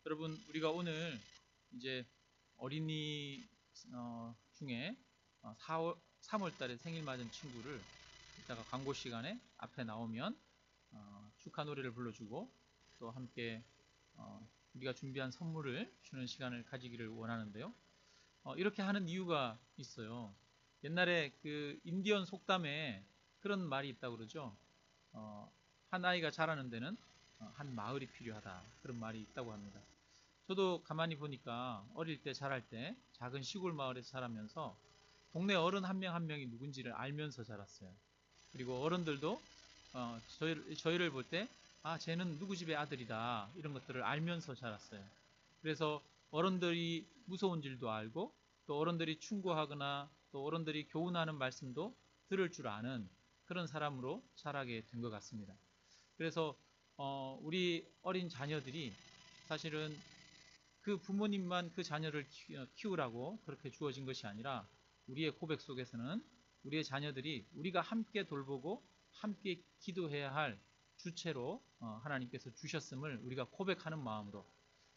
여러분, 우리가 오늘 이제 어린이 중에 3월 달에 생일 맞은 친구를 이따가 광고 시간에 앞에 나오면 축하 노래를 불러주고 또 함께 우리가 준비한 선물을 주는 시간을 가지기를 원하는데요. 이렇게 하는 이유가 있어요. 옛날에 그 인디언 속담에 그런 말이 있다고 그러죠. 한 아이가 자라는 데는 한 마을이 필요하다, 그런 말이 있다고 합니다. 저도 가만히 보니까 어릴 때 자랄 때 작은 시골 마을에서 자라면서 동네 어른 한 명 한 명이 누군지를 알면서 자랐어요. 그리고 어른들도 저희를 볼 때 쟤는 누구 집의 아들이다, 이런 것들을 알면서 자랐어요. 그래서 어른들이 무서운 줄도 알고 또 어른들이 충고하거나 또 어른들이 교훈하는 말씀도 들을 줄 아는 그런 사람으로 자라게 된 것 같습니다. 그래서 우리 어린 자녀들이 사실은 그 부모님만 그 자녀를 키우라고 그렇게 주어진 것이 아니라 우리의 고백 속에서는 우리의 자녀들이 우리가 함께 돌보고 함께 기도해야 할 주체로 하나님께서 주셨음을 우리가 고백하는 마음으로,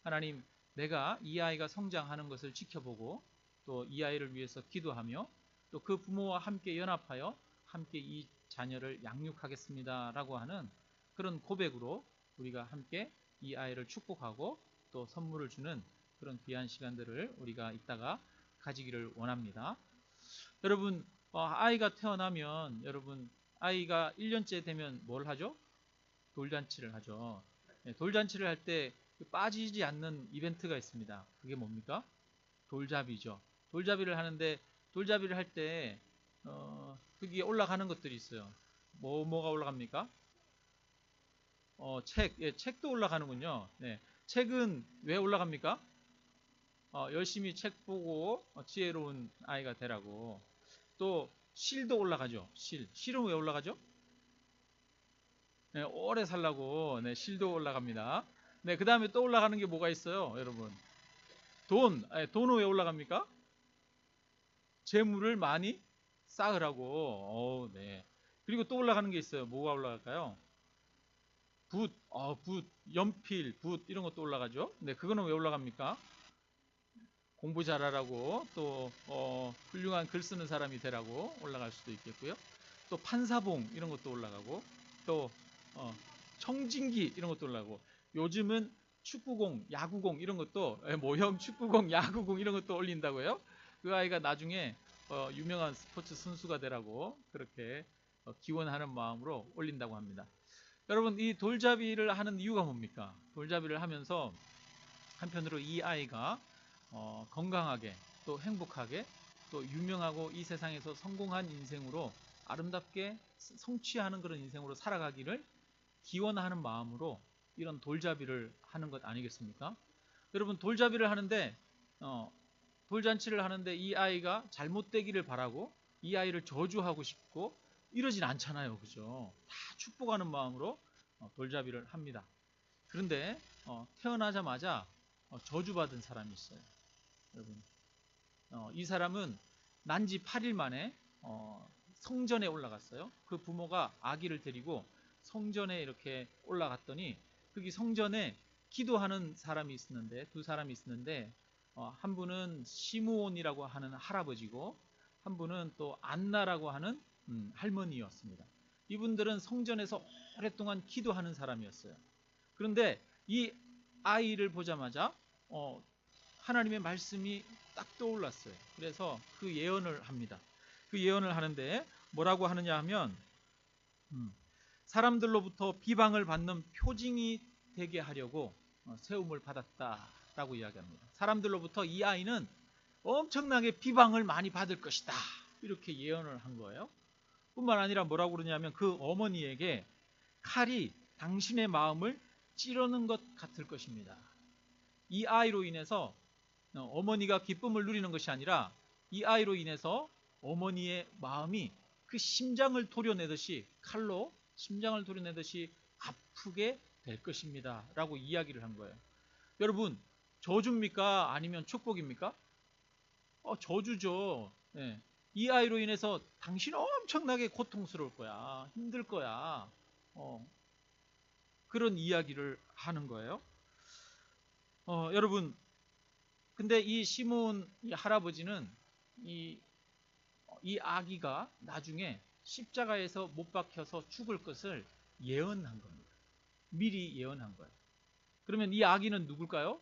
하나님, 내가 이 아이가 성장하는 것을 지켜보고 또 이 아이를 위해서 기도하며 또 그 부모와 함께 연합하여 함께 이 자녀를 양육하겠습니다 라고 하는 그런 고백으로 우리가 함께 이 아이를 축복하고 또 선물을 주는 그런 귀한 시간들을 우리가 이따가 가지기를 원합니다. 여러분, 아이가 태어나면 여러분, 아이가 1년째 되면 뭘 하죠? 돌잔치를 하죠. 돌잔치를 할 때 빠지지 않는 이벤트가 있습니다. 그게 뭡니까? 돌잡이죠. 돌잡이를 하는데 돌잡이를 할 때 거기에 올라가는 것들이 있어요. 뭐가 올라갑니까? 책도 올라가는군요. 네. 책은 왜 올라갑니까? 열심히 책 보고 지혜로운 아이가 되라고. 또 실도 올라가죠. 실은 왜 올라가죠? 네, 오래 살라고. 네, 실도 올라갑니다. 네, 그 다음에 또 올라가는 게 뭐가 있어요, 여러분? 돈은 왜 올라갑니까? 재물을 많이 쌓으라고. 네. 그리고 또 올라가는 게 있어요. 뭐가 올라갈까요? 연필, 붓 이런 것도 올라가죠. 네, 그거는 왜 올라갑니까? 공부 잘하라고, 또 훌륭한 글 쓰는 사람이 되라고 올라갈 수도 있겠고요. 또 판사봉 이런 것도 올라가고, 또 청진기 이런 것도 올라가고, 요즘은 축구공, 야구공 이런 것도, 모형 축구공, 야구공 이런 것도 올린다고요. 그 아이가 나중에 유명한 스포츠 선수가 되라고 그렇게 기원하는 마음으로 올린다고 합니다. 여러분, 이 돌잡이를 하는 이유가 뭡니까? 돌잡이를 하면서 한편으로 이 아이가 건강하게 또 행복하게 또 유명하고 이 세상에서 성공한 인생으로 아름답게 성취하는 그런 인생으로 살아가기를 기원하는 마음으로 이런 돌잡이를 하는 것 아니겠습니까? 여러분, 돌잡이를 하는데 돌잔치를 하는데 이 아이가 잘못되기를 바라고 이 아이를 저주하고 싶고 이러진 않잖아요. 그죠? 다 축복하는 마음으로 돌잡이를 합니다. 그런데 태어나자마자 저주받은 사람이 있어요. 여러분, 이 사람은 난지 8일 만에 성전에 올라갔어요. 그 부모가 아기를 데리고 성전에 이렇게 올라갔더니 거기 성전에 기도하는 사람이 있었는데, 두 사람이 있었는데, 한 분은 시므온이라고 하는 할아버지고 한 분은 또 안나라고 하는 할머니였습니다. 이분들은 성전에서 오랫동안 기도하는 사람이었어요. 그런데 이 아이를 보자마자 하나님의 말씀이 딱 떠올랐어요. 그래서 그 예언을 합니다. 그 예언을 하는데 뭐라고 하느냐 하면 사람들로부터 비방을 받는 표징이 되게 하려고 세움을 받았다라고 이야기합니다. 사람들로부터 이 아이는 엄청나게 비방을 많이 받을 것이다, 이렇게 예언을 한 거예요. 뿐만 아니라 뭐라고 그러냐면 그 어머니에게 칼이 당신의 마음을 찌르는 것 같을 것입니다. 이 아이로 인해서 어머니가 기쁨을 누리는 것이 아니라 이 아이로 인해서 어머니의 마음이 그 심장을 도려내듯이, 칼로 심장을 도려내듯이 아프게 될 것입니다 라고 이야기를 한 거예요. 여러분, 저주입니까? 아니면 축복입니까? 저주죠. 네. 이 아이로 인해서 당신 엄청나게 고통스러울 거야, 힘들 거야, 그런 이야기를 하는 거예요. 여러분, 근데 이 시몬 이 할아버지는 이, 이 아기가 나중에 십자가에서 못 박혀서 죽을 것을 예언한 겁니다. 미리 예언한 거예요. 그러면 이 아기는 누굴까요?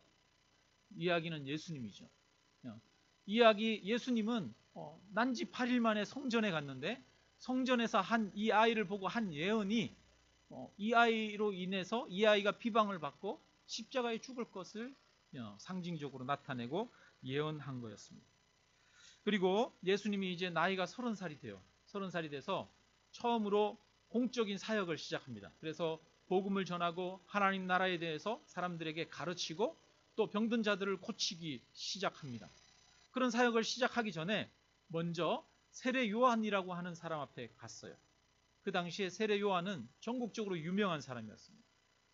이 아기는 예수님이죠. 이 아기 예수님은 난지 8일 만에 성전에 갔는데 성전에서 이 아이를 보고 한 예언이 이 아이로 인해서 이 아이가 비방을 받고 십자가에 죽을 것을 상징적으로 나타내고 예언한 거였습니다. 그리고 예수님이 이제 나이가 30살이 돼요. 30살이 돼서 처음으로 공적인 사역을 시작합니다. 그래서 복음을 전하고 하나님 나라에 대해서 사람들에게 가르치고 또 병든 자들을 고치기 시작합니다. 그런 사역을 시작하기 전에 먼저 세례 요한이라고 하는 사람 앞에 갔어요. 그 당시에 세례 요한은 전국적으로 유명한 사람이었습니다.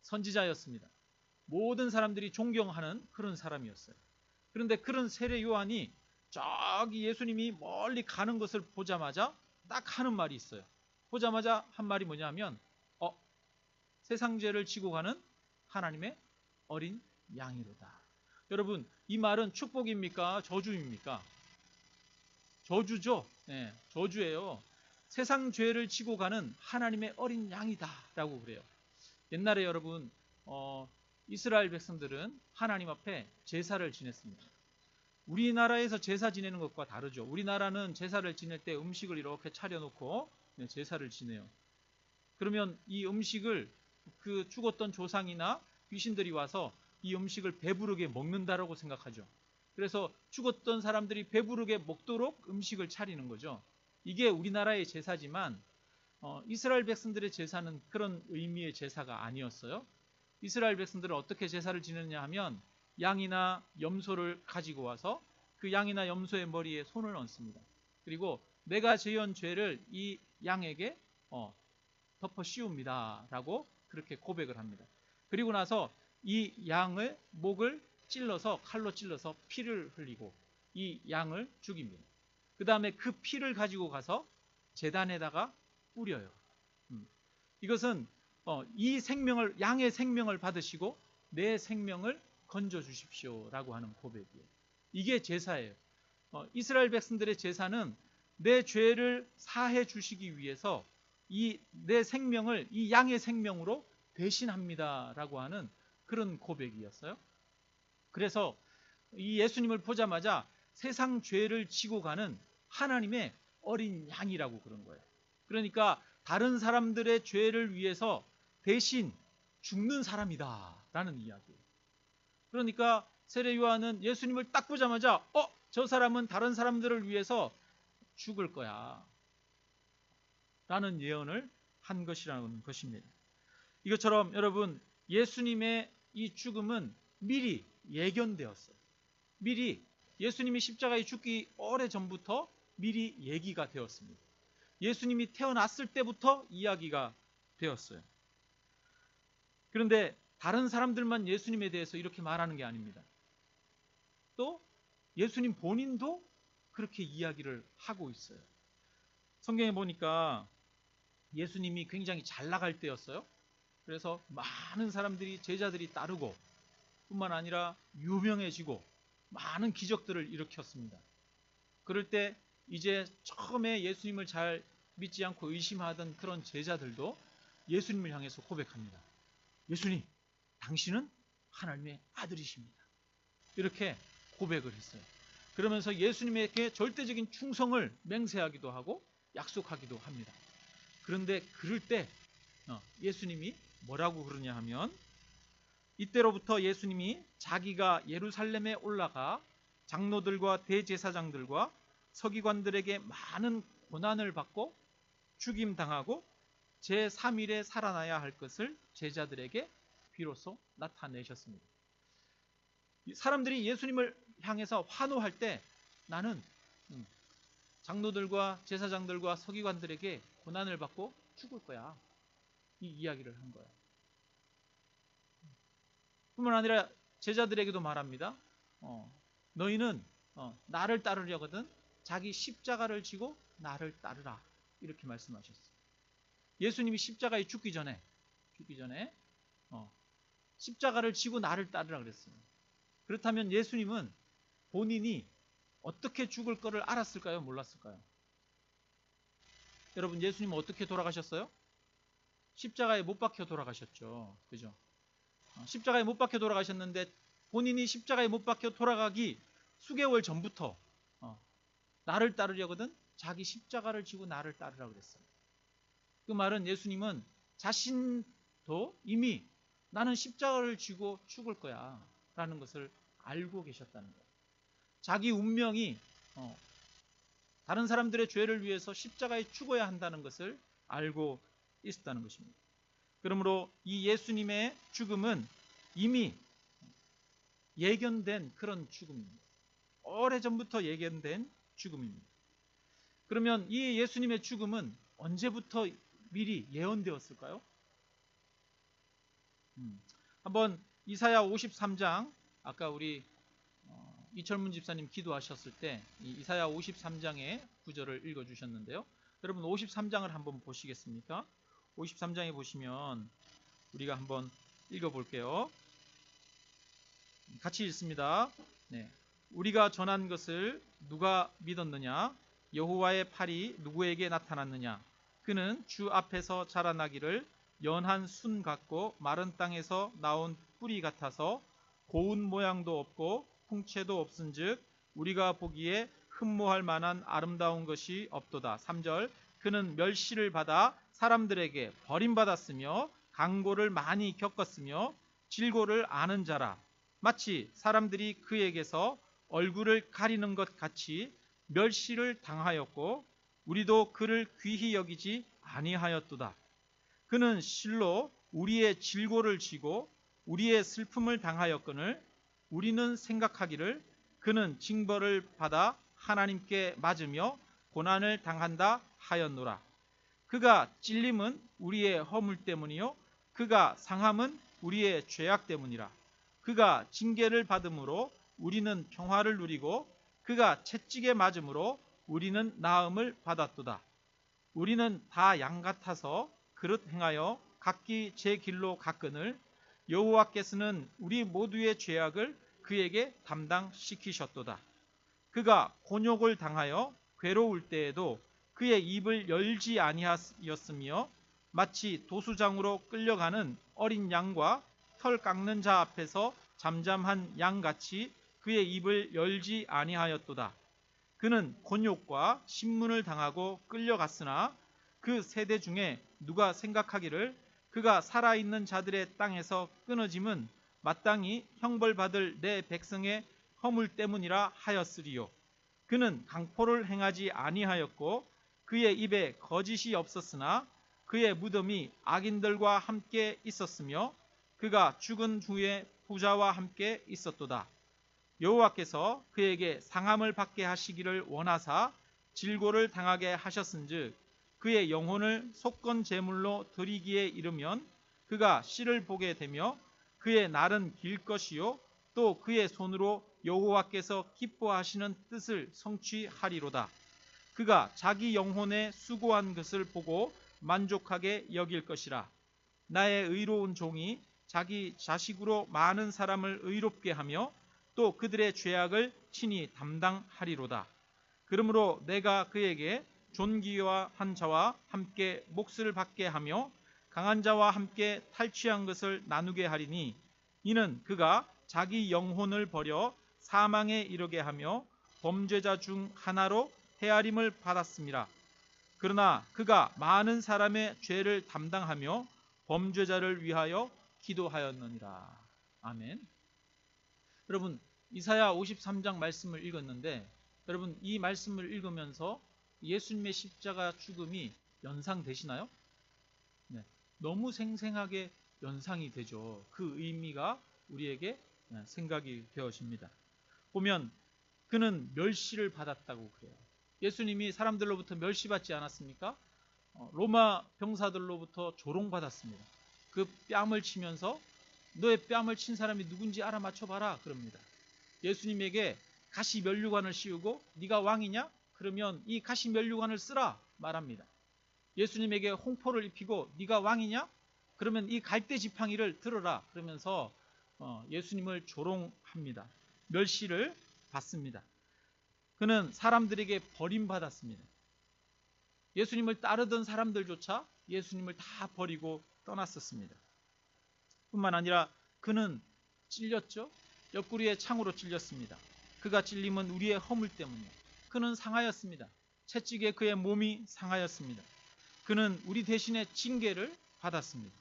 선지자였습니다. 모든 사람들이 존경하는 그런 사람이었어요. 그런데 그런 세례 요한이 저기 예수님이 멀리 가는 것을 보자마자 딱 하는 말이 있어요. 보자마자 한 말이 뭐냐면 세상 죄를 지고 가는 하나님의 어린 양이로다. 여러분, 이 말은 축복입니까? 저주입니까? 저주죠. 네, 저주예요. 세상 죄를 지고 가는 하나님의 어린 양이다 라고 그래요. 옛날에 여러분 이스라엘 백성들은 하나님 앞에 제사를 지냈습니다. 우리나라에서 제사 지내는 것과 다르죠. 우리나라는 제사를 지낼 때 음식을 이렇게 차려놓고 제사를 지내요. 그러면 이 음식을 그 죽었던 조상이나 귀신들이 와서 이 음식을 배부르게 먹는다라고 생각하죠. 그래서 죽었던 사람들이 배부르게 먹도록 음식을 차리는 거죠. 이게 우리나라의 제사지만 이스라엘 백성들의 제사는 그런 의미의 제사가 아니었어요. 이스라엘 백성들은 어떻게 제사를 지내느냐 하면 양이나 염소를 가지고 와서 그 양이나 염소의 머리에 손을 얹습니다. 그리고 내가 지은 죄를 이 양에게 덮어 씌웁니다 라고 그렇게 고백을 합니다. 그리고 나서 이 양의 목을 찔러서 칼로 찔러서 피를 흘리고 이 양을 죽입니다. 그 다음에 그 피를 가지고 가서 제단에다가 뿌려요. 이것은 이 생명을 양의 생명을 받으시고 내 생명을 건져 주십시오 라고 하는 고백이에요. 이게 제사예요. 이스라엘 백성들의 제사는 내 죄를 사해 주시기 위해서 내 생명을 이 양의 생명으로 대신합니다 라고 하는 그런 고백이었어요. 그래서 이 예수님을 보자마자 세상 죄를 지고 가는 하나님의 어린 양이라고 그런 거예요. 그러니까 다른 사람들의 죄를 위해서 대신 죽는 사람이다 라는 이야기예요. 그러니까 세례 요한은 예수님을 딱 보자마자 저 사람은 다른 사람들을 위해서 죽을 거야 라는 예언을 한 것이라는 것입니다. 이것처럼 여러분, 예수님의 이 죽음은 미리 예견되었어요. 미리 예수님이 십자가에 죽기 오래전부터 미리 얘기가 되었습니다. 예수님이 태어났을 때부터 이야기가 되었어요. 그런데 다른 사람들만 예수님에 대해서 이렇게 말하는 게 아닙니다. 또 예수님 본인도 그렇게 이야기를 하고 있어요. 성경에 보니까 예수님이 굉장히 잘 나갈 때였어요. 그래서 많은 사람들이 제자들이 따르고 뿐만 아니라 유명해지고 많은 기적들을 일으켰습니다. 그럴 때 이제 처음에 예수님을 잘 믿지 않고 의심하던 그런 제자들도 예수님을 향해서 고백합니다. 예수님, 당신은 하나님의 아들이십니다. 이렇게 고백을 했어요. 그러면서 예수님에게 절대적인 충성을 맹세하기도 하고 약속하기도 합니다. 그런데 그럴 때 예수님이 뭐라고 그러냐 하면, 이때로부터 예수님이 자기가 예루살렘에 올라가 장로들과 대제사장들과 서기관들에게 많은 고난을 받고 죽임당하고 제3일에 살아나야 할 것을 제자들에게 비로소 나타내셨습니다. 사람들이 예수님을 향해서 환호할 때 나는 장로들과 제사장들과 서기관들에게 고난을 받고 죽을 거야, 이 이야기를 한 거예요. 뿐만 아니라 제자들에게도 말합니다. 너희는 나를 따르려거든 자기 십자가를 지고 나를 따르라, 이렇게 말씀하셨어요. 예수님이 십자가에 죽기 전에 십자가를 지고 나를 따르라 그랬어요. 그렇다면 예수님은 본인이 어떻게 죽을 거를 알았을까요? 몰랐을까요? 여러분, 예수님은 어떻게 돌아가셨어요? 십자가에 못 박혀 돌아가셨죠. 그죠? 십자가에 못 박혀 돌아가셨는데 본인이 십자가에 못 박혀 돌아가기 수개월 전부터 나를 따르려거든 자기 십자가를 지고 나를 따르라고 그랬어요. 그 말은 예수님은 자신도 이미 나는 십자가를 지고 죽을 거야 라는 것을 알고 계셨다는 거예요. 자기 운명이 다른 사람들의 죄를 위해서 십자가에 죽어야 한다는 것을 알고 있었다는 것입니다. 그러므로 이 예수님의 죽음은 이미 예견된 그런 죽음입니다. 오래전부터 예견된 죽음입니다. 그러면 이 예수님의 죽음은 언제부터 미리 예언되었을까요? 한번 이사야 53장, 아까 우리 이철문 집사님 기도하셨을 때 이사야 53장의 구절을 읽어주셨는데요. 여러분 53장을 한번 보시겠습니까? 53장에 보시면 우리가 한번 읽어볼게요. 같이 읽습니다. 네. 우리가 전한 것을 누가 믿었느냐? 여호와의 팔이 누구에게 나타났느냐? 그는 주 앞에서 자라나기를 연한 순 같고 마른 땅에서 나온 뿌리 같아서 고운 모양도 없고 풍채도 없은즉 우리가 보기에 흠모할 만한 아름다운 것이 없도다. 3절 그는 멸시를 받아 사람들에게 버림받았으며 강고를 많이 겪었으며 질고를 아는 자라. 마치 사람들이 그에게서 얼굴을 가리는 것 같이 멸시를 당하였고 우리도 그를 귀히 여기지 아니하였도다. 그는 실로 우리의 질고를 지고 우리의 슬픔을 당하였거늘 우리는 생각하기를 그는 징벌을 받아 하나님께 맞으며 고난을 당한다 하였노라. 그가 찔림은 우리의 허물 때문이요 그가 상함은 우리의 죄악 때문이라. 그가 징계를 받음으로 우리는 평화를 누리고 그가 채찍에 맞음으로 우리는 나음을 받았도다. 우리는 다 양 같아서 그릇 행하여 각기 제 길로 갔거늘 여호와께서는 우리 모두의 죄악을 그에게 담당시키셨도다. 그가 곤욕을 당하여 괴로울 때에도 그의 입을 열지 아니하였으며 마치 도수장으로 끌려가는 어린 양과 털 깎는 자 앞에서 잠잠한 양같이 그의 입을 열지 아니하였도다. 그는 곤욕과 신문을 당하고 끌려갔으나 그 세대 중에 누가 생각하기를 그가 살아있는 자들의 땅에서 끊어짐은 마땅히 형벌받을 내 백성의 허물 때문이라 하였으리요. 그는 강포를 행하지 아니하였고 그의 입에 거짓이 없었으나 그의 무덤이 악인들과 함께 있었으며 그가 죽은 후에 부자와 함께 있었도다. 여호와께서 그에게 상함을 받게 하시기를 원하사 질고를 당하게 하셨은즉 그의 영혼을 속건 제물로 드리기에 이르면 그가 씨를 보게 되며 그의 날은 길 것이요 또 그의 손으로 여호와께서 기뻐하시는 뜻을 성취하리로다. 그가 자기 영혼에 수고한 것을 보고 만족하게 여길 것이라. 나의 의로운 종이 자기 자식으로 많은 사람을 의롭게 하며 또 그들의 죄악을 친히 담당하리로다. 그러므로 내가 그에게 존귀한 자와 함께 몫을 받게 하며 강한 자와 함께 탈취한 것을 나누게 하리니 이는 그가 자기 영혼을 버려 사망에 이르게 하며 범죄자 중 하나로 헤아림을 받았습니다. 그러나 그가 많은 사람의 죄를 담당하며 범죄자를 위하여 기도하였느니라. 아멘. 여러분 이사야 53장 말씀을 읽었는데 여러분 이 말씀을 읽으면서 예수님의 십자가 죽음이 연상되시나요? 네, 너무 생생하게 연상이 되죠. 그 의미가 우리에게 생각이 되어집니다. 보면 그는 멸시를 받았다고 그래요. 예수님이 사람들로부터 멸시받지 않았습니까? 로마 병사들로부터 조롱받았습니다. 그 뺨을 치면서 너의 뺨을 친 사람이 누군지 알아맞혀봐라 그럽니다. 예수님에게 가시 면류관을 씌우고 네가 왕이냐? 그러면 이 가시 면류관을 쓰라 말합니다. 예수님에게 홍포를 입히고 네가 왕이냐? 그러면 이 갈대 지팡이를 들어라 그러면서 예수님을 조롱합니다. 멸시를 받습니다. 그는 사람들에게 버림받았습니다. 예수님을 따르던 사람들조차 예수님을 다 버리고 떠났었습니다. 뿐만 아니라 그는 찔렸죠. 옆구리에 창으로 찔렸습니다. 그가 찔림은 우리의 허물 때문이요. 그는 상하였습니다. 채찍에 그의 몸이 상하였습니다. 그는 우리 대신에 징계를 받았습니다.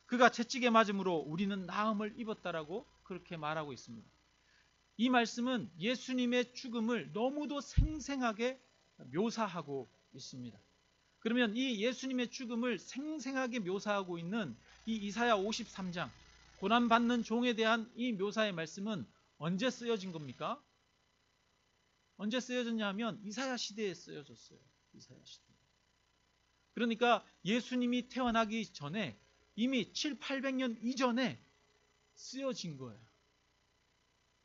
그가 채찍에 맞음으로 우리는 나음을 입었다라고 그렇게 말하고 있습니다. 이 말씀은 예수님의 죽음을 너무도 생생하게 묘사하고 있습니다. 그러면 이 예수님의 죽음을 생생하게 묘사하고 있는 이 이사야 53장, 고난받는 종에 대한 이 묘사의 말씀은 언제 쓰여진 겁니까? 언제 쓰여졌냐 하면 이사야 시대에 쓰여졌어요. 이사야 시대. 그러니까 예수님이 태어나기 전에 이미 700~800년 이전에 쓰여진 거예요.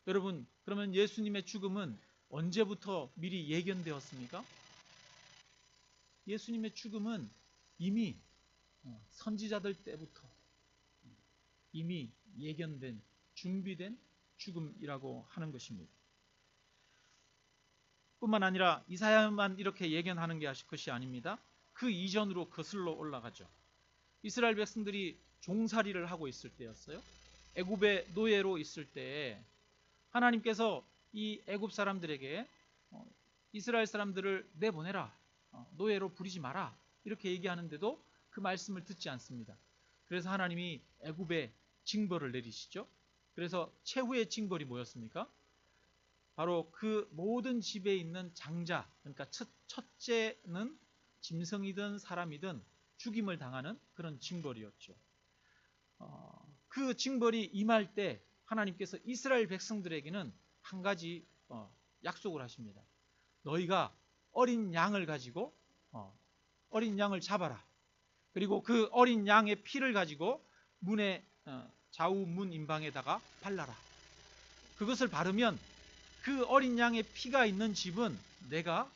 여러분, 그러면 예수님의 죽음은 언제부터 미리 예견되었습니까? 예수님의 죽음은 이미 선지자들 때부터 이미 예견된, 준비된 죽음이라고 하는 것입니다. 뿐만 아니라 이사야만 이렇게 예견하는 것이 아닙니다. 그 이전으로 거슬러 올라가죠. 이스라엘 백성들이 종살이를 하고 있을 때였어요. 애굽의 노예로 있을 때에 하나님께서 이 애굽 사람들에게 이스라엘 사람들을 내보내라, 노예로 부리지 마라, 이렇게 얘기하는데도 그 말씀을 듣지 않습니다. 그래서 하나님이 애굽에 징벌을 내리시죠. 그래서 최후의 징벌이 뭐였습니까? 바로 그 모든 집에 있는 장자, 그러니까 첫째는 짐승이든 사람이든 죽임을 당하는 그런 징벌이었죠. 그 징벌이 임할 때 하나님께서 이스라엘 백성들에게는 한 가지 약속을 하십니다. 너희가 어린 양을 가지고 어린 양을 잡아라. 그리고 그 어린 양의 피를 가지고 문의 좌우 문 임방에다가 발라라. 그것을 바르면 그 어린 양의 피가 있는 집은 내가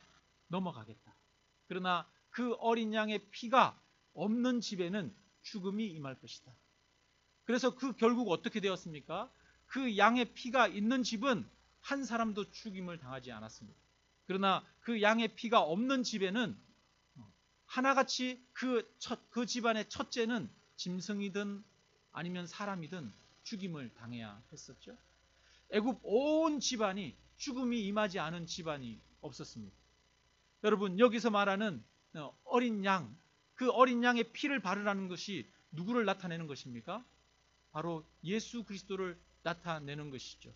넘어가겠다. 그러나 그 어린 양의 피가 없는 집에는 죽음이 임할 것이다. 그래서 그 결국 어떻게 되었습니까? 그 양의 피가 있는 집은 한 사람도 죽임을 당하지 않았습니다. 그러나 그 양의 피가 없는 집에는 하나같이 그 집안의 첫째는 짐승이든 아니면 사람이든 죽임을 당해야 했었죠. 애굽 온 집안이 죽음이 임하지 않은 집안이 없었습니다. 여러분, 여기서 말하는 어린 양, 그 어린 양의 피를 바르라는 것이 누구를 나타내는 것입니까? 바로 예수 그리스도를 나타내는 것이죠.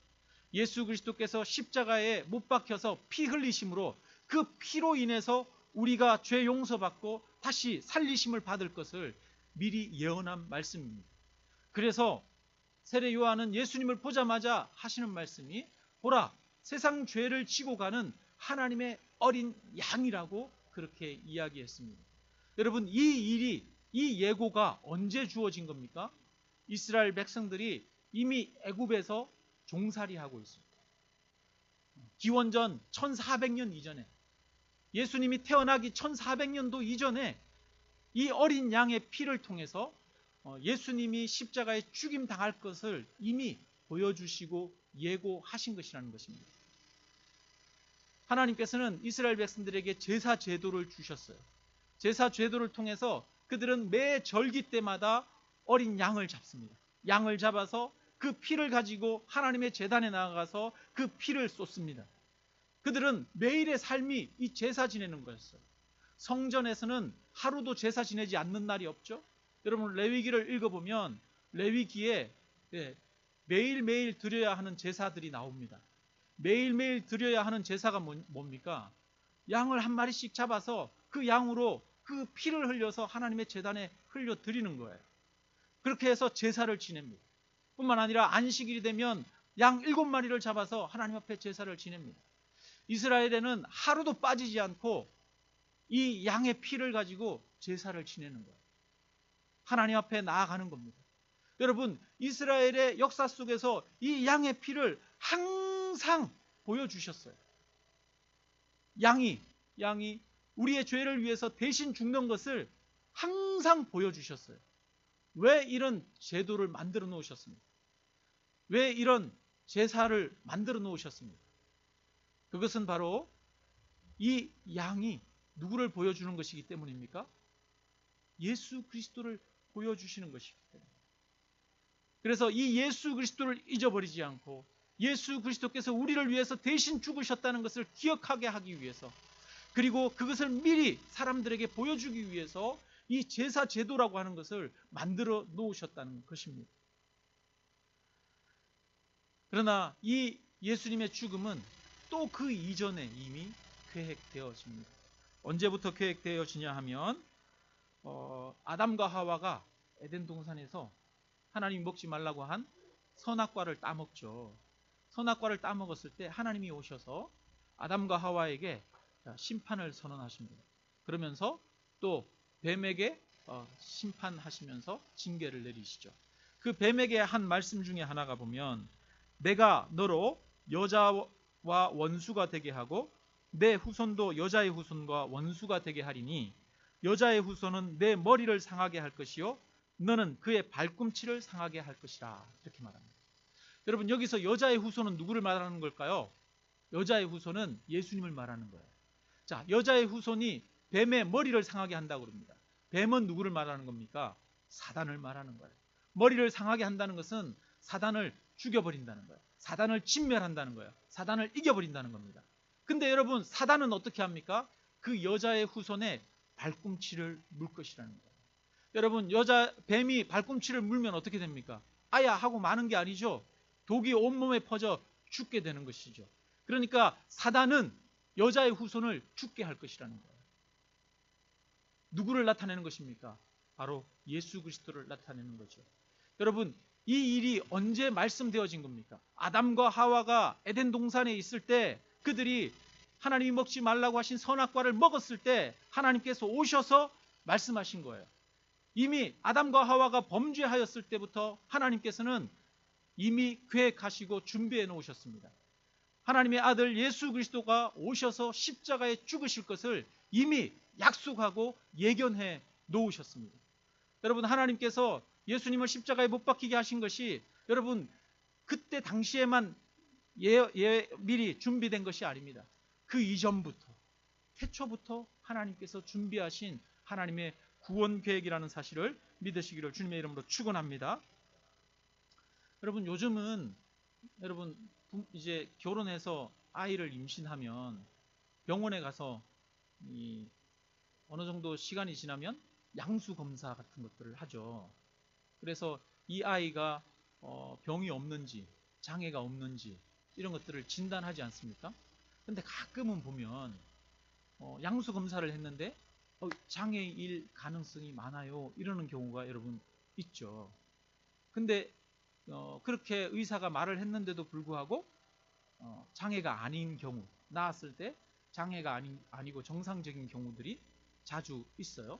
예수 그리스도께서 십자가에 못 박혀서 피 흘리심으로 그 피로 인해서 우리가 죄 용서받고 다시 살리심을 받을 것을 미리 예언한 말씀입니다. 그래서 세례 요한은 예수님을 보자마자 하시는 말씀이 보라, 세상 죄를 지고 가는 하나님의 어린 양이라고 그렇게 이야기했습니다. 여러분, 이 예고가 언제 주어진 겁니까? 이스라엘 백성들이 이미 애굽에서 종살이하고 있습니다. 기원전 1400년 이전에, 예수님이 태어나기 1400년도 이전에 이 어린 양의 피를 통해서 예수님이 십자가에 죽임 당할 것을 이미 보여주시고 예고하신 것이라는 것입니다. 하나님께서는 이스라엘 백성들에게 제사 제도를 주셨어요. 제사 제도를 통해서 그들은 매 절기 때마다 어린 양을 잡습니다. 양을 잡아서 그 피를 가지고 하나님의 제단에 나아가서 그 피를 쏟습니다. 그들은 매일의 삶이 이 제사 지내는 거였어요. 성전에서는 하루도 제사 지내지 않는 날이 없죠. 여러분, 레위기를 읽어보면 레위기에 매일매일 드려야 하는 제사들이 나옵니다. 매일매일 드려야 하는 제사가 뭡니까? 양을 한 마리씩 잡아서 그 양으로 그 피를 흘려서 하나님의 제단에 흘려 드리는 거예요. 그렇게 해서 제사를 지냅니다. 뿐만 아니라 안식일이 되면 양 7마리를 잡아서 하나님 앞에 제사를 지냅니다. 이스라엘에는 하루도 빠지지 않고 이 양의 피를 가지고 제사를 지내는 거예요. 하나님 앞에 나아가는 겁니다. 여러분, 이스라엘의 역사 속에서 이 양의 피를 항상 보여주셨어요. 양이 우리의 죄를 위해서 대신 죽는 것을 항상 보여주셨어요. 왜 이런 제도를 만들어 놓으셨습니까? 왜 이런 제사를 만들어 놓으셨습니까? 그것은 바로 이 양이 누구를 보여주는 것이기 때문입니까? 예수 그리스도를 보여주시는 것이기 때문입니다. 그래서 이 예수 그리스도를 잊어버리지 않고 예수 그리스도께서 우리를 위해서 대신 죽으셨다는 것을 기억하게 하기 위해서, 그리고 그것을 미리 사람들에게 보여주기 위해서 이 제사 제도라고 하는 것을 만들어 놓으셨다는 것입니다. 그러나 이 예수님의 죽음은 또 그 이전에 이미 계획되어집니다. 언제부터 계획되어지냐 하면 아담과 하와가 에덴 동산에서 하나님이 먹지 말라고 한 선악과를 따먹죠. 선악과를 따먹었을 때 하나님이 오셔서 아담과 하와에게 심판을 선언하십니다. 그러면서 또 뱀에게 심판하시면서 징계를 내리시죠. 그 뱀에게 한 말씀 중에 하나가 보면, 내가 너로 여자와 원수가 되게 하고 내 후손도 여자의 후손과 원수가 되게 하리니 여자의 후손은 내 머리를 상하게 할 것이요 너는 그의 발꿈치를 상하게 할 것이라. 이렇게 말합니다. 여러분, 여기서 여자의 후손은 누구를 말하는 걸까요? 여자의 후손은 예수님을 말하는 거예요. 자, 여자의 후손이 뱀의 머리를 상하게 한다고 그럽니다. 뱀은 누구를 말하는 겁니까? 사단을 말하는 거예요. 머리를 상하게 한다는 것은 사단을 죽여버린다는 거예요. 사단을 진멸한다는 거예요. 사단을 이겨버린다는 겁니다. 근데 여러분, 사단은 어떻게 합니까? 그 여자의 후손의 발꿈치를 물 것이라는 거예요. 여러분, 뱀이 발꿈치를 물면 어떻게 됩니까? 아야 하고 마는 게 아니죠. 독이 온몸에 퍼져 죽게 되는 것이죠. 그러니까 사단은 여자의 후손을 죽게 할 것이라는 거예요. 누구를 나타내는 것입니까? 바로 예수 그리스도를 나타내는 거죠. 여러분, 이 일이 언제 말씀되어진 겁니까? 아담과 하와가 에덴 동산에 있을 때 그들이 하나님이 먹지 말라고 하신 선악과를 먹었을 때 하나님께서 오셔서 말씀하신 거예요. 이미 아담과 하와가 범죄하였을 때부터 하나님께서는 이미 계획하시고 준비해 놓으셨습니다. 하나님의 아들 예수 그리스도가 오셔서 십자가에 죽으실 것을 이미 약속하고 예견해 놓으셨습니다. 여러분, 하나님께서 예수님을 십자가에 못 박히게 하신 것이 여러분 그때 당시에만 미리 준비된 것이 아닙니다. 그 이전부터, 태초부터 하나님께서 준비하신 하나님의 구원 계획이라는 사실을 믿으시기를 주님의 이름으로 축원합니다. 여러분, 요즘은 여러분 이제 결혼해서 아이를 임신하면 병원에 가서 어느 정도 시간이 지나면 양수 검사 같은 것들을 하죠. 그래서 이 아이가 병이 없는지 장애가 없는지 이런 것들을 진단하지 않습니까? 근데 가끔은 보면 양수 검사를 했는데 장애일 가능성이 많아요 이러는 경우가 여러분 있죠. 근데 그렇게 의사가 말을 했는데도 불구하고 장애가 아닌 경우, 낳았을 때 장애가 아니고 정상적인 경우들이 자주 있어요.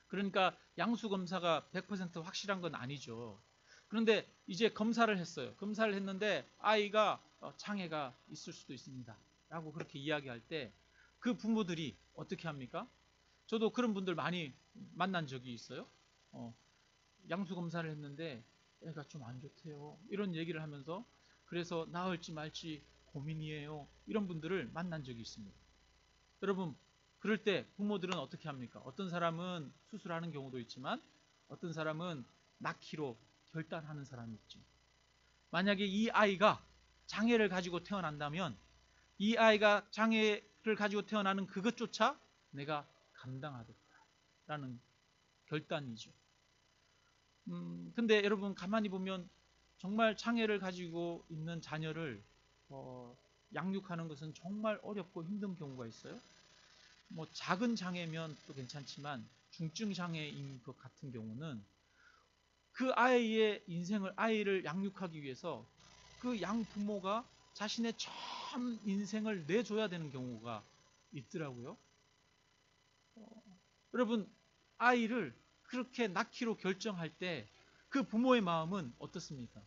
그러니까 양수검사가 100% 확실한 건 아니죠. 그런데 이제 검사를 했어요. 검사를 했는데 아이가 장애가 있을 수도 있습니다 라고 그렇게 이야기할 때 그 부모들이 어떻게 합니까? 저도 그런 분들 많이 만난 적이 있어요. 양수검사를 했는데 애가 좀 안 좋대요 이런 얘기를 하면서 그래서 낳을지 말지 고민이에요 이런 분들을 만난 적이 있습니다. 여러분, 그럴 때 부모들은 어떻게 합니까? 어떤 사람은 수술하는 경우도 있지만 어떤 사람은 낳기로 결단하는 사람이 있죠. 만약에 이 아이가 장애를 가지고 태어난다면 이 아이가 장애를 가지고 태어나는 그것조차 내가 감당하겠다라는 결단이죠. 근데 여러분 가만히 보면 정말 장애를 가지고 있는 자녀를 양육하는 것은 정말 어렵고 힘든 경우가 있어요. 뭐 작은 장애면 또 괜찮지만 중증 장애인 것 같은 경우는 그 아이의 아이를 양육하기 위해서 그 양부모가 자신의 전 인생을 내줘야 되는 경우가 있더라고요. 여러분, 아이를 그렇게 낳기로 결정할 때 그 부모의 마음은 어떻습니까?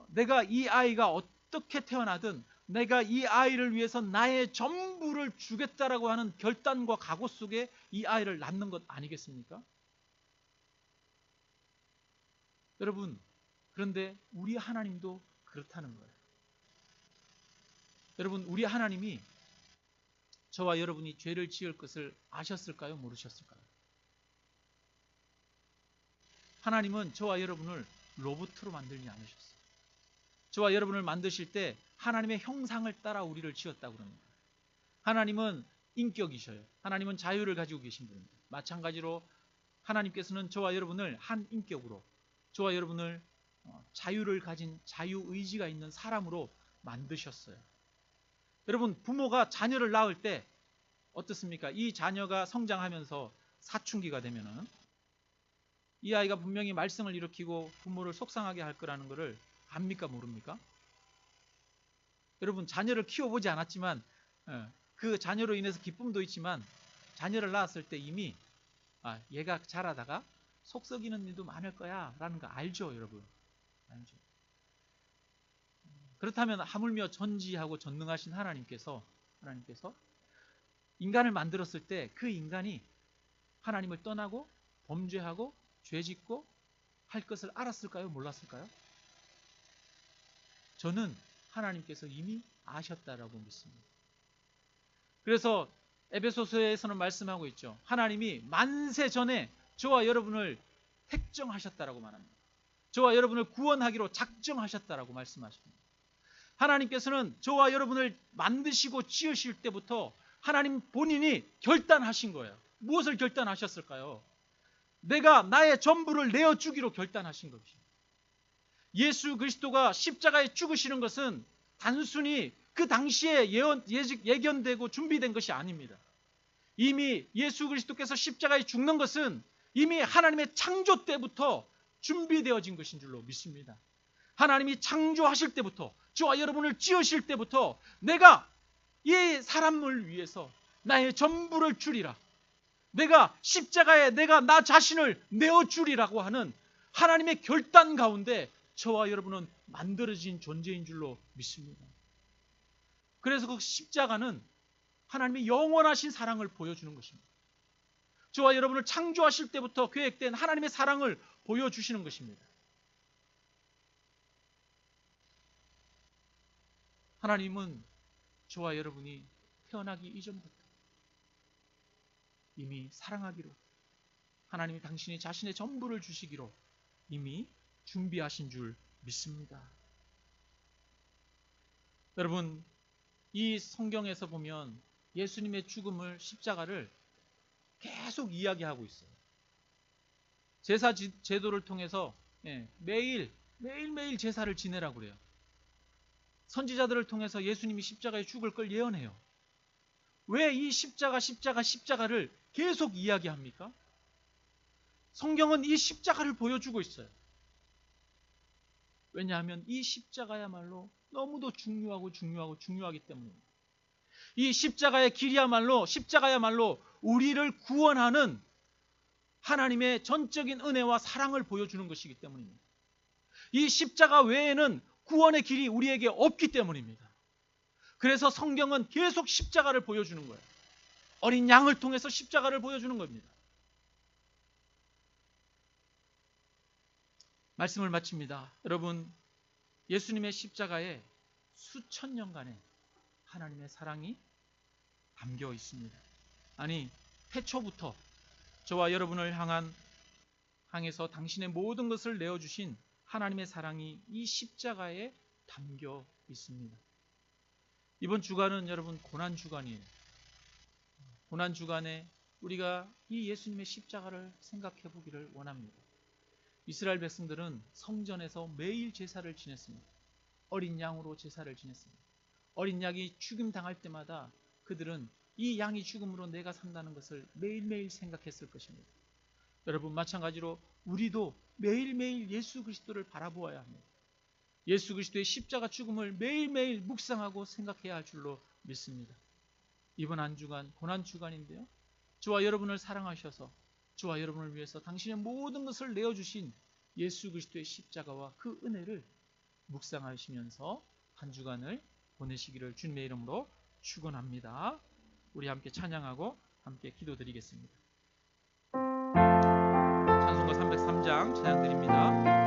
내가 이 아이가 어떻게 태어나든 내가 이 아이를 위해서 나의 전부를 주겠다라고 하는 결단과 각오 속에 이 아이를 낳는 것 아니겠습니까? 여러분, 그런데 우리 하나님도 그렇다는 거예요. 여러분, 우리 하나님이 저와 여러분이 죄를 지을 것을 아셨을까요? 모르셨을까요? 하나님은 저와 여러분을 로봇으로 만들지 않으셨어요. 저와 여러분을 만드실 때 하나님의 형상을 따라 우리를 지었다고 합니다. 하나님은 인격이셔요. 하나님은 자유를 가지고 계신 분입니다. 마찬가지로 하나님께서는 저와 여러분을 한 인격으로, 저와 여러분을 자유를 가진 자유의지가 있는 사람으로 만드셨어요. 여러분, 부모가 자녀를 낳을 때 어떻습니까? 이 자녀가 성장하면서 사춘기가 되면은 이 아이가 분명히 말썽을 일으키고 부모를 속상하게 할 거라는 것을 압니까? 모릅니까? 여러분, 자녀를 키워보지 않았지만 그 자녀로 인해서 기쁨도 있지만 자녀를 낳았을 때 이미 얘가 자라다가 속 썩이는 일도 많을 거야 라는 거 알죠, 여러분? 알죠. 그렇다면 하물며 전지하고 전능하신 하나님께서 인간을 만들었을 때 그 인간이 하나님을 떠나고 범죄하고 죄짓고 할 것을 알았을까요? 몰랐을까요? 저는 하나님께서 이미 아셨다라고 믿습니다. 그래서 에베소서에서는 말씀하고 있죠. 하나님이 만세 전에 저와 여러분을 택정하셨다라고 말합니다. 저와 여러분을 구원하기로 작정하셨다라고 말씀하십니다. 하나님께서는 저와 여러분을 만드시고 지으실 때부터 하나님 본인이 결단하신 거예요. 무엇을 결단하셨을까요? 내가 나의 전부를 내어주기로 결단하신 것입니다. 예수 그리스도가 십자가에 죽으시는 것은 단순히 그 당시에 예견되고 준비된 것이 아닙니다. 이미 예수 그리스도께서 십자가에 죽는 것은 이미 하나님의 창조 때부터 준비되어진 것인 줄로 믿습니다. 하나님이 창조하실 때부터, 저와 여러분을 지으실 때부터 내가 이 사람을 위해서 나의 전부를 주리라, 내가 십자가에 내가 나 자신을 내어주리라고 하는 하나님의 결단 가운데 저와 여러분은 만들어진 존재인 줄로 믿습니다. 그래서 그 십자가는 하나님의 영원하신 사랑을 보여주는 것입니다. 저와 여러분을 창조하실 때부터 계획된 하나님의 사랑을 보여주시는 것입니다. 하나님은 저와 여러분이 태어나기 이전부터 이미 사랑하기로, 하나님이 당신이 자신의 전부를 주시기로 이미 준비하신 줄 믿습니다. 여러분, 이 성경에서 보면 예수님의 죽음을, 십자가를 계속 이야기하고 있어요. 제사 제도를 통해서 매일매일 제사를 지내라고 그래요. 선지자들을 통해서 예수님이 십자가에 죽을 걸 예언해요. 왜 이 십자가를 계속 이야기합니까? 성경은 이 십자가를 보여주고 있어요. 왜냐하면 이 십자가야말로 너무도 중요하기 때문입니다. 이 십자가의 길이야말로, 십자가야말로 우리를 구원하는 하나님의 전적인 은혜와 사랑을 보여주는 것이기 때문입니다. 이 십자가 외에는 구원의 길이 우리에게 없기 때문입니다. 그래서 성경은 계속 십자가를 보여주는 거예요. 어린 양을 통해서 십자가를 보여주는 겁니다. 말씀을 마칩니다. 여러분, 예수님의 십자가에 수천 년간의 하나님의 사랑이 담겨 있습니다. 아니, 태초부터 저와 여러분을 향해서 당신의 모든 것을 내어주신 하나님의 사랑이 이 십자가에 담겨 있습니다. 이번 주간은 여러분 고난주간이에요. 고난주간에 우리가 이 예수님의 십자가를 생각해 보기를 원합니다. 이스라엘 백성들은 성전에서 매일 제사를 지냈습니다. 어린 양으로 제사를 지냈습니다. 어린 양이 죽임당할 때마다 그들은 이 양이 죽음으로 내가 산다는 것을 매일매일 생각했을 것입니다. 여러분, 마찬가지로 우리도 매일매일 예수 그리스도를 바라보아야 합니다. 예수 그리스도의 십자가 죽음을 매일매일 묵상하고 생각해야 할 줄로 믿습니다. 이번 한 주간 고난주간인데요, 저와 여러분을 사랑하셔서 저와 여러분을 위해서 당신의 모든 것을 내어주신 예수 그리스도의 십자가와 그 은혜를 묵상하시면서 한 주간을 보내시기를 주님의 이름으로 축원합니다. 우리 함께 찬양하고 함께 기도드리겠습니다. 찬송가 303장 찬양 드립니다.